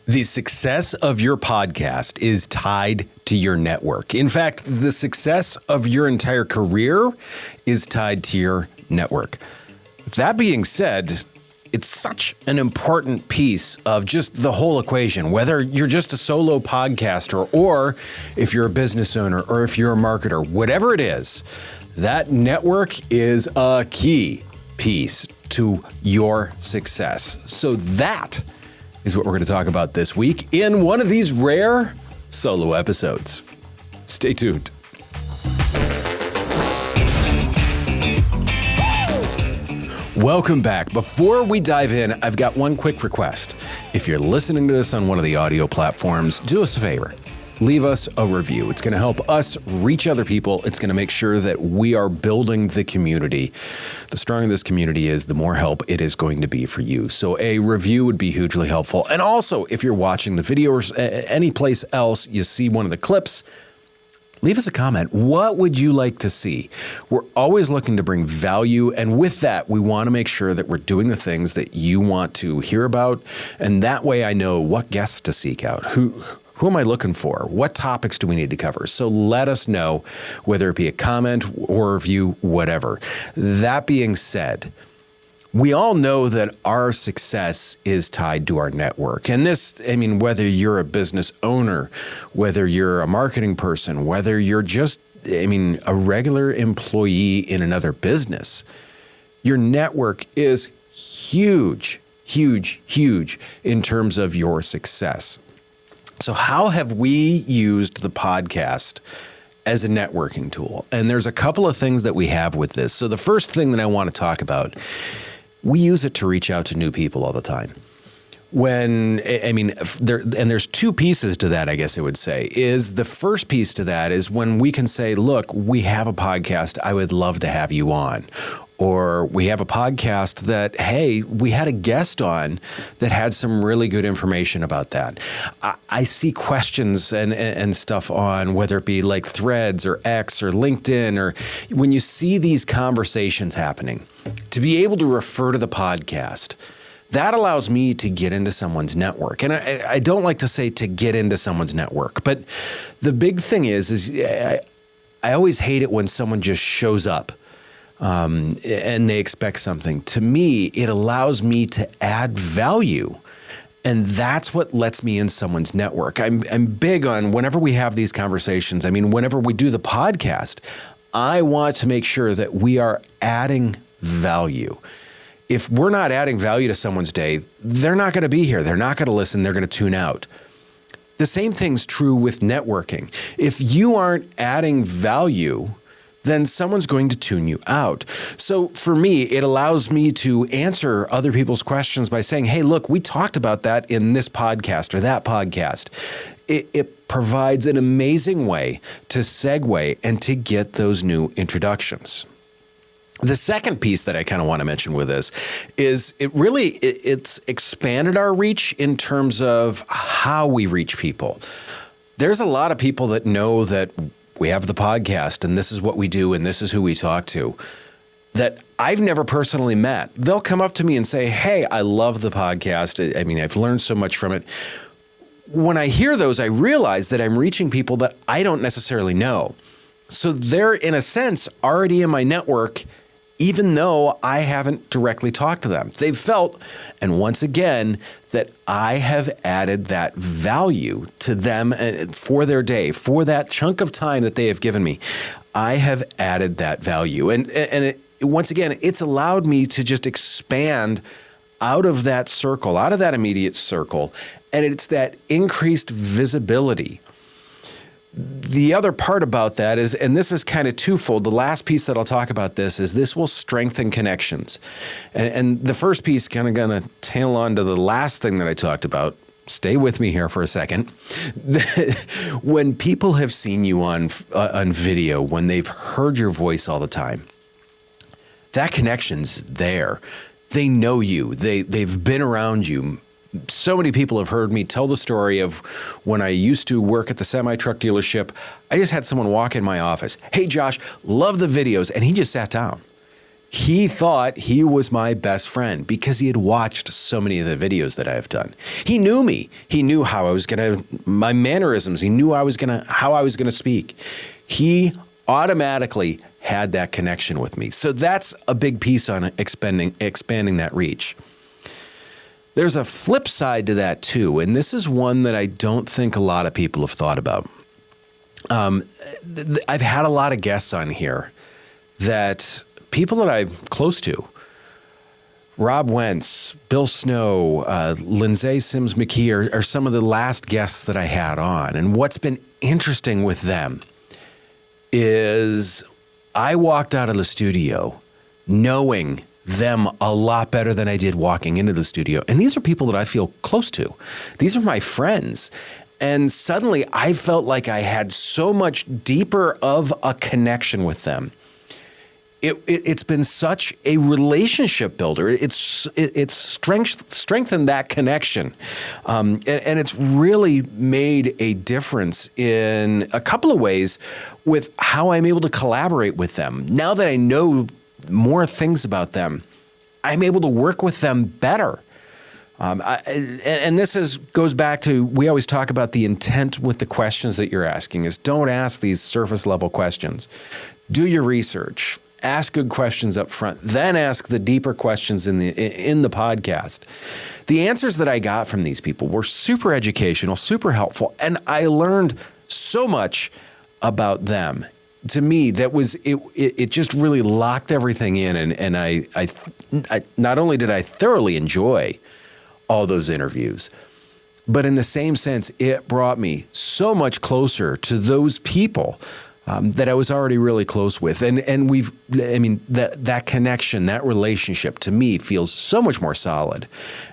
The success of your podcast is tied to your network. In fact, the success of your entire career is tied to your network. That being said, it's such an important piece of just the whole equation, whether you're just a solo podcaster or if you're a business owner or if you're a marketer, whatever it is, that network is a key piece to your success. So that is what we're going to talk about this week in one of these rare solo episodes. Stay tuned. Welcome back. Before we dive in, I've got one quick request. If you're listening to this on one of the audio platforms, do us a favor. Leave us a review. It's going to help us reach other people. It's going to make sure that we are building the community. The stronger this community is, the more help it is going to be for you. So a review would be hugely helpful. And also, if you're watching the video or any place else, you see one of the clips, leave us a comment. What would you like to see? We're always looking to bring value. And with that, we want to make sure that we're doing the things that you want to hear about. And that way I know what guests to seek out. Who am I looking for? What topics do we need to cover? So let us know, whether it be a comment or a review, whatever. That being said, we all know that our success is tied to our network. And this, whether you're a business owner, whether you're a marketing person, whether you're just, a regular employee in another business, your network is huge, huge, huge in terms of your success. So how have we used the podcast as a networking tool? And there's a couple of things that we have with this. So the first thing that I want to talk about, we use it to reach out to new people all the time. There's two pieces to that, I guess I would say, is the first piece to that is when we can say, look, we have a podcast, I would love to have you on. Or we have a podcast that, hey, we had a guest on that had some really good information about that. I see questions and stuff on whether it be like Threads or X or LinkedIn, or when you see these conversations happening, to be able to refer to the podcast, that allows me to get into someone's network. And I don't like to say to get into someone's network, but the big thing is I always hate it when someone just shows up. And they expect something. To me, it allows me to add value. And that's what lets me in someone's network. I'm big on whenever we have these conversations, whenever we do the podcast, I want to make sure that we are adding value. If we're not adding value to someone's day, they're not going to be here. They're not going to listen. They're going to tune out. The same thing's true with networking. If you aren't adding value, then someone's going to tune you out. So for me, it allows me to answer other people's questions by saying, hey, look, we talked about that in this podcast or that podcast. It provides an amazing way to segue and to get those new introductions. The second piece that I kind of want to mention with this is it's expanded our reach in terms of how we reach people. There's a lot of people that know that we have the podcast and this is what we do and this is who we talk to that I've never personally met. They'll come up to me and say, hey, I love the podcast. I've learned so much from it. When I hear those, I realize that I'm reaching people that I don't necessarily know. So they're, in a sense, already in my network, even though I haven't directly talked to them. They've felt, and once again, that I have added that value to them for their day, for that chunk of time that they have given me. I have added that value. And once again, it's allowed me to just expand out of that circle, out of that immediate circle, and it's that increased visibility. The other part about that is, and this is kind of twofold, the last piece that I'll talk about this will strengthen connections. And the first piece kind of going to tail on to the last thing that I talked about. Stay with me here for a second. When people have seen you on video, when they've heard your voice all the time, that connection's there. They know you. They've been around you. So many people have heard me tell the story of when I used to work at the semi-truck dealership. I just had someone walk in my office. Hey, Josh, love the videos. And he just sat down. He thought he was my best friend because he had watched so many of the videos that I have done. He knew me. He knew how I was going to, my mannerisms. He knew how I was going to speak. He automatically had that connection with me. So that's a big piece on expanding that reach. There's a flip side to that too, and this is one that I don't think a lot of people have thought about. I've had a lot of guests on here that people that I'm close to, Rob Wentz, Bill Snow, Lindsay Sims McKee are some of the last guests that I had on. And what's been interesting with them is I walked out of the studio knowing them a lot better than I did walking into the studio. And these are people that I feel close to. These are my friends. And suddenly I felt like I had so much deeper of a connection with them. It's been such a relationship builder. It's strengthened that connection. And it's really made a difference in a couple of ways with how I'm able to collaborate with them. Now that I know more things about them, I'm able to work with them better. And this goes back to, we always talk about the intent with the questions that you're asking is don't ask these surface level questions. Do your research. Ask good questions up front, then ask the deeper questions in the podcast. The answers that I got from these people were super educational, super helpful, and I learned so much about them. To me, that was it just really locked everything in, and I not only did I thoroughly enjoy all those interviews, but in the same sense, it brought me so much closer to those people that I was already really close with. And that connection, that relationship to me feels so much more solid.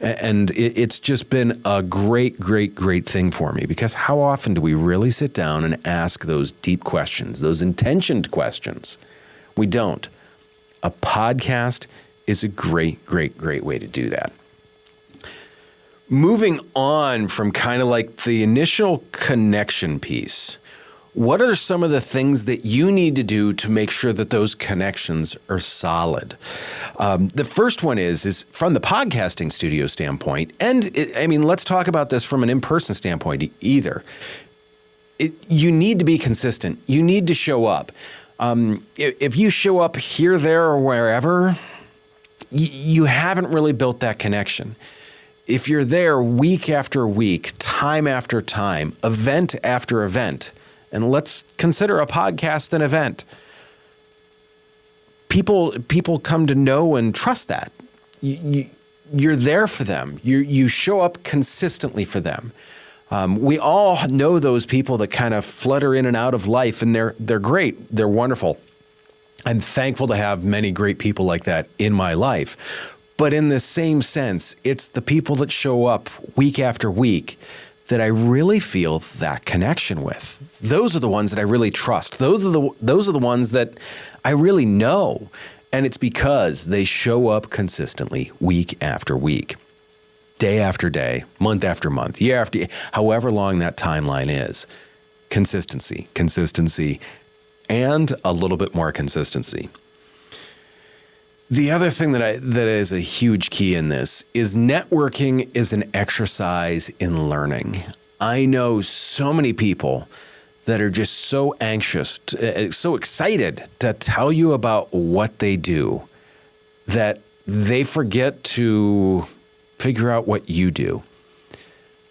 And it's just been a great, great, great thing for me, because how often do we really sit down and ask those deep questions, those intentioned questions? We don't. A podcast is a great, great, great way to do that. Moving on from kind of like the initial connection piece, what are some of the things that you need to do to make sure that those connections are solid? The first one is from the podcasting studio standpoint, and let's talk about this from an in-person standpoint either. You need to be consistent. You need to show up. If you show up here, there, or wherever, you haven't really built that connection. If you're there week after week, time after time, event after event, and let's consider a podcast an event. People come to know and trust that. You're there for them. You show up consistently for them. We all know those people that kind of flutter in and out of life, and they're great. They're wonderful. I'm thankful to have many great people like that in my life. But in the same sense, it's the people that show up week after week that I really feel that connection with. Those are the ones that I really trust. Those are the ones that I really know. And it's because they show up consistently week after week, day after day, month after month, year after year, however long that timeline is. Consistency, and a little bit more consistency. The other thing that is a huge key in this is networking is an exercise in learning. I know so many people that are just so anxious, so excited to tell you about what they do that they forget to figure out what you do.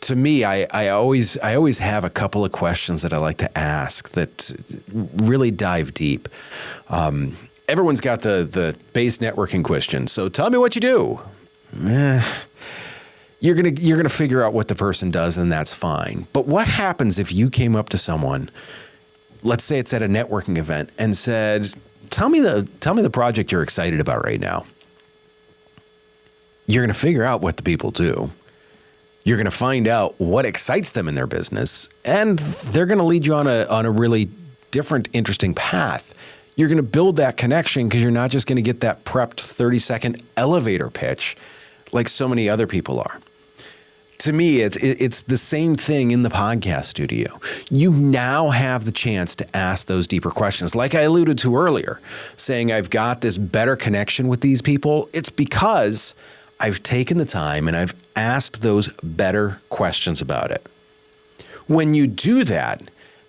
To me, I always have a couple of questions that I like to ask that really dive deep. Everyone's got the base networking question. So tell me what you do. You're gonna figure out what the person does, and that's fine. But what happens if you came up to someone, let's say it's at a networking event, and said, "Tell me the project you're excited about right now." You're gonna figure out what the people do. You're gonna find out what excites them in their business, and they're gonna lead you on a really different, interesting path. You're going to build that connection because you're not just going to get that prepped 30-second elevator pitch like so many other people are. To me, it's the same thing in the podcast studio. You now have the chance to ask those deeper questions. Like I alluded to earlier, saying I've got this better connection with these people. It's because I've taken the time and I've asked those better questions about it. When you do that,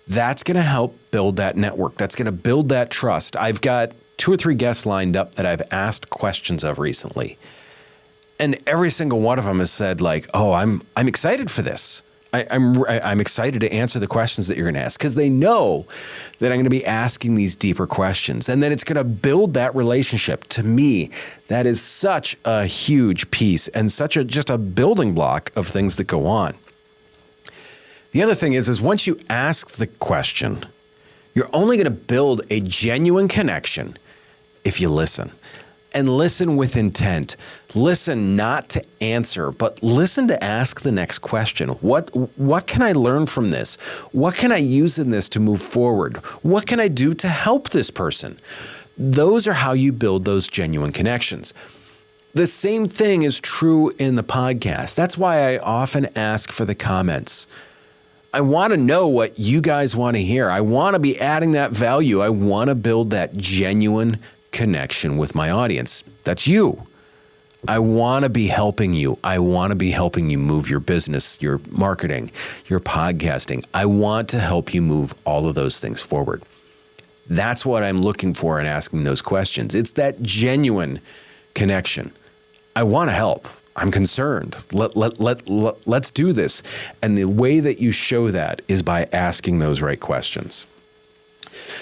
that's going to help build that network. That's going to build that trust. I've got 2 or 3 guests lined up that I've asked questions of recently. And every single one of them has said like, oh, I'm excited for this. I'm excited to answer the questions that you're going to ask, because they know that I'm going to be asking these deeper questions, and then it's going to build that relationship. To me, that is such a huge piece and just a building block of things that go on. The other thing is once you ask the question, you're only going to build a genuine connection if you listen. And listen with intent. Listen not to answer, but listen to ask the next question. What can I learn from this? What can I use in this to move forward? What can I do to help this person? Those are how you build those genuine connections. The same thing is true in the podcast. That's why I often ask for the comments. I want to know what you guys want to hear. I want to be adding that value. I want to build that genuine connection with my audience. That's you. I want to be helping you. I want to be helping you move your business, your marketing, your podcasting. I want to help you move all of those things forward. That's what I'm looking for in asking those questions. It's that genuine connection. I want to help. I'm concerned. Let's do this. And the way that you show that is by asking those right questions.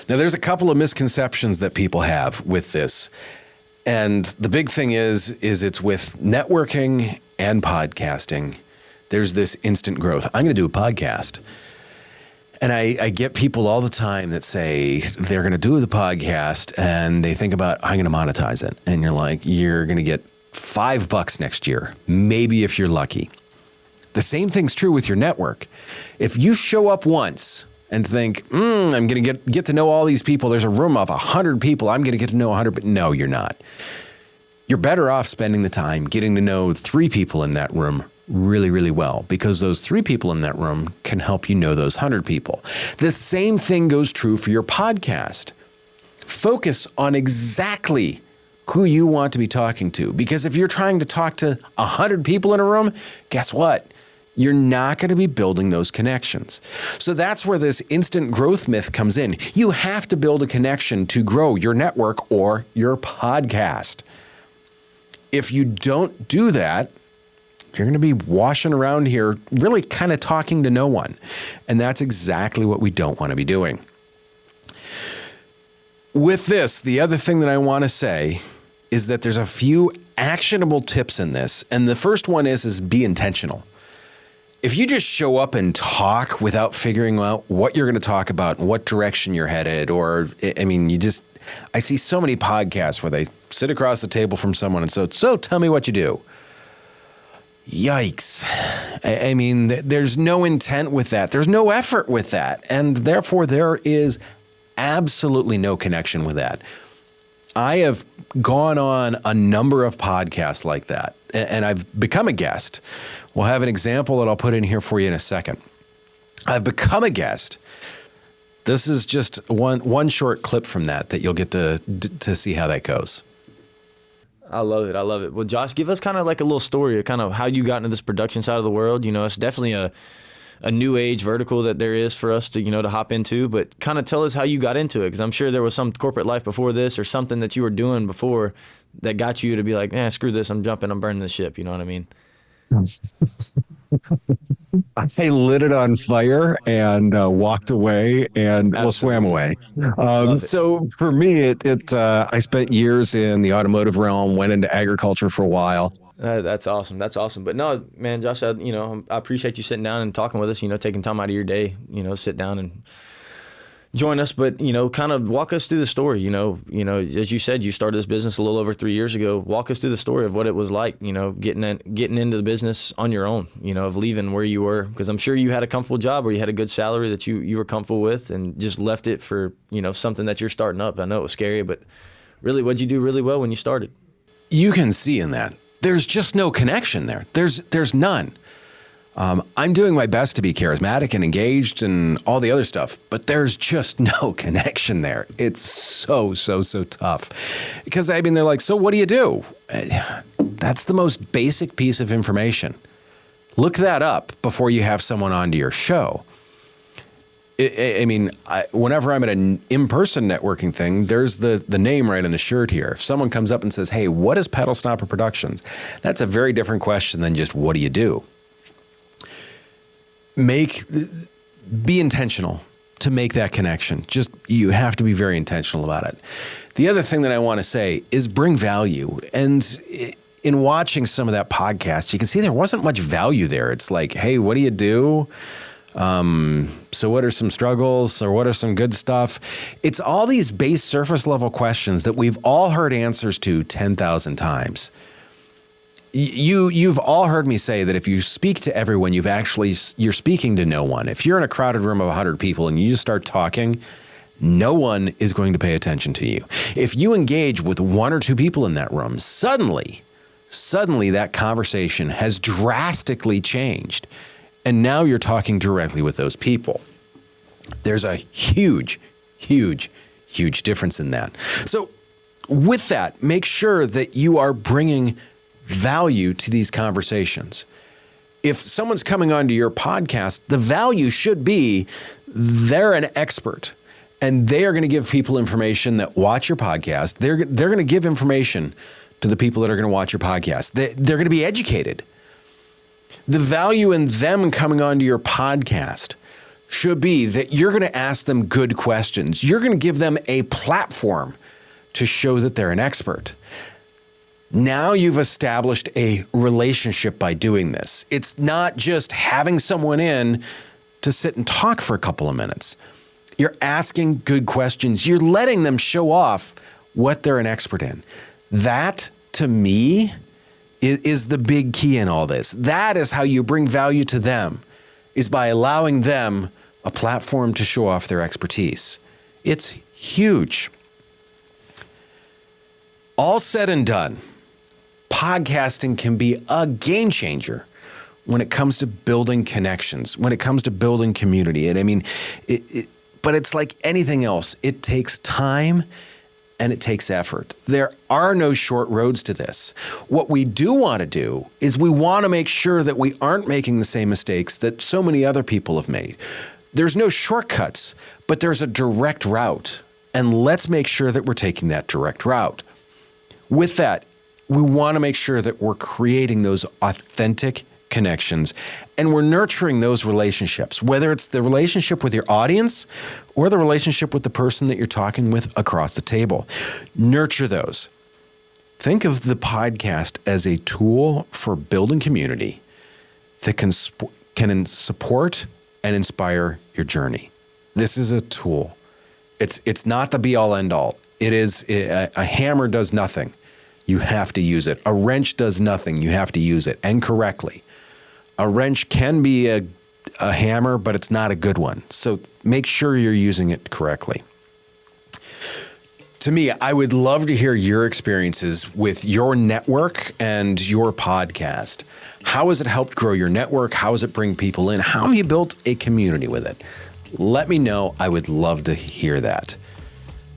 Now, there's a couple of misconceptions that people have with this. And the big thing is it's with networking and podcasting. There's this instant growth. I'm going to do a podcast. And I get people all the time that say they're going to do the podcast and they think about, I'm going to monetize it. And you're like, you're going to get $5 next year, maybe if you're lucky. The same thing's true with your network. If you show up once and think, I'm going to get to know all these people. There's a room of 100 people. I'm going to get to know 100, but no, you're not. You're better off spending the time getting to know 3 people in that room really, really well, because those 3 people in that room can help you know those 100 people. The same thing goes true for your podcast. Focus on exactly who you want to be talking to, because if you're trying to talk to 100 people in a room, guess what? You're not going to be building those connections. So that's where this instant growth myth comes in. You have to build a connection to grow your network or your podcast. If you don't do that, you're going to be washing around here really kind of talking to no one. And that's exactly what we don't want to be doing. With this, the other thing that I want to say is that there's a few actionable tips in this. And the first one is be intentional. If you just show up and talk without figuring out what you're going to talk about and what direction you're headed, or, I mean, I see so many podcasts where they sit across the table from someone and so tell me what you do. Yikes. I mean, there's no intent with that. There's no effort with that. And therefore, there is absolutely no connection with that. I have gone on a number of podcasts like that, and I've become a guest. We'll have an example that I'll put in here for you in a second. I've become a guest. This is just one short clip from that you'll get to see how that goes. I love it. I love it. Well, Josh, give us kind of like a little story of kind of how you got into this production side of the world. You know, it's definitely a new age vertical that there is for us to, to hop into, but kind of tell us how you got into it. Because I'm sure there was some corporate life before this or something that you were doing before that got you to be like, screw this. I'm jumping. I'm burning the ship. You know what I mean? I lit it on fire and walked away and swam away. So for me, I spent years in the automotive realm, went into agriculture for a while. That's awesome. That's awesome. But no, man, Josh, I appreciate you sitting down and talking with us, taking time out of your day, sit down and join us, but, kind of walk us through the story, as you said, you started this business a little over 3 years ago. Walk us through the story of what it was like, getting into the business on your own, of leaving where you were, because I'm sure you had a comfortable job or you had a good salary that you were comfortable with and just left it for, something that you're starting up. I know it was scary, but really, what'd you do really well when you started? You can see in that. There's just no connection there. There's none. I'm doing my best to be charismatic and engaged and all the other stuff, but there's just no connection there. It's so tough. Because, I mean, they're like, so what do you do? That's the most basic piece of information. Look that up before you have someone onto your show. Whenever I'm at an in-person networking thing, there's the name right on the shirt here. If someone comes up and says, hey, what is Pedal Stopper Productions? That's a very different question than just what do you do? Be intentional to make that connection. You have to be very intentional about it. The other thing that I want to say is bring value. And in watching some of that podcast, you can see there wasn't much value there. It's like, hey, what do you do? So what are some struggles or what are some good stuff? It's all these base surface level questions that we've all heard answers to 10,000 times. You've all heard me say that if you speak to everyone, you're speaking to no one. If you're in a crowded room of 100 people and you just start talking, no one is going to pay attention to you. If you engage with one or two people in that room, suddenly that conversation has drastically changed. And now you're talking directly with those people. There's a huge difference in that. So with that, make sure that you are bringing value to these conversations. If someone's coming onto your podcast, the value should be they're an expert and they are going to give people information that watch your podcast. They're going to give information to the people that are going to watch your podcast. They're going to be educated. The value in them coming onto your podcast should be that you're going to ask them good questions. You're going to give them a platform to show that they're an expert. Now you've established a relationship by doing this. It's not just having someone in to sit and talk for a couple of minutes. You're asking good questions. You're letting them show off what they're an expert in. That, to me, is the big key in all this. That is how you bring value to them, is by allowing them a platform to show off their expertise. It's huge. All said and done, podcasting can be a game changer when it comes to building connections, when it comes to building community. And I mean, but it's like anything else. It takes time and it takes effort. There are no short roads to this. What we do want to do is we want to make sure that we aren't making the same mistakes that so many other people have made. There's no shortcuts, but there's a direct route. And let's make sure that we're taking that direct route. With that, we want to make sure that we're creating those authentic connections and we're nurturing those relationships, whether it's the relationship with your audience or the relationship with the person that you're talking with across the table. Nurture those. Think of the podcast as a tool for building community that can support and inspire your journey. This is a tool. It's not the be-all, end-all. It is a hammer does nothing. You have to use it. A wrench does nothing. You have to use it, and correctly. A wrench can be a hammer, but it's not a good one. So make sure you're using it correctly. To me, I would love to hear your experiences with your network and your podcast. How has it helped grow your network? How has it bring people in? How have you built a community with it? Let me know. I would love to hear that.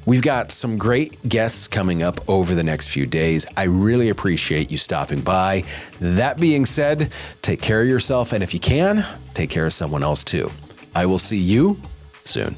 We've got some great guests coming up over the next few days. I really appreciate you stopping by. That being said, take care of yourself, and if you can, take care of someone else too. I will see you soon.